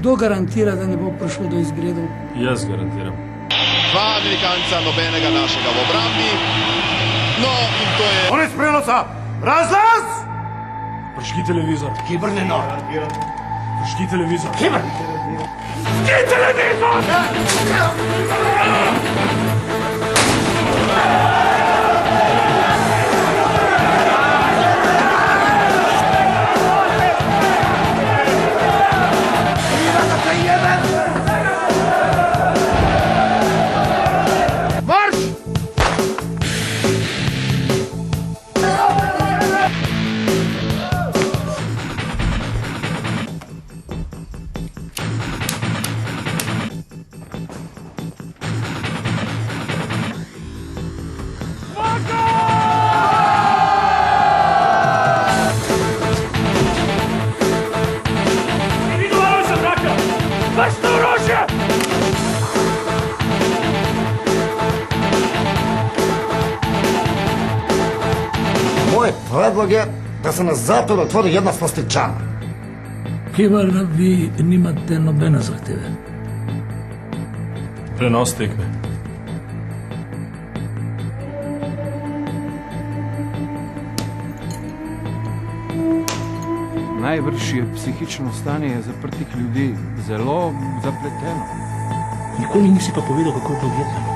Kdo garantira, da ne bo prišlo do izgredov? Jaz garantiram. Dva Amerikanca, nobenega našega v obrambi. No, in to je... Konec prenosa! Razlaz! Prižgi televizor. Hibrneno! Prižgi televizor. Prižgi televizor! Moj predlog je, da se na zapadu otvori jedna slastičana. Kjevar, vi nimate nobene zahteve. Prenos tekme. Najbrž je psihično stanje zaprtih ljudi zelo zapleteno. Nikoli nisi pa povedal, kako je bilo v Vietnamu.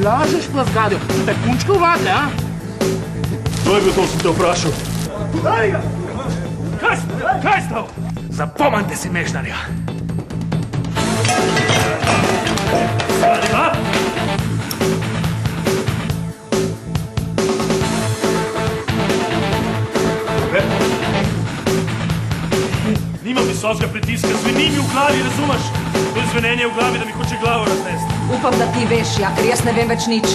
Lažeš pa zgadil, so te punčke uvadle, a? Kdo je bil to, sem te vprašal? Kaj stav? Zapomnite si Mežnarja. Zadima! Nimam visokega pritiska, zveni mi v glavi, razumeš? To je zvenenje v glavi, da mi hoče glavo raznesti. Upam, da ti veš, ja, ker jaz ne vem več nič.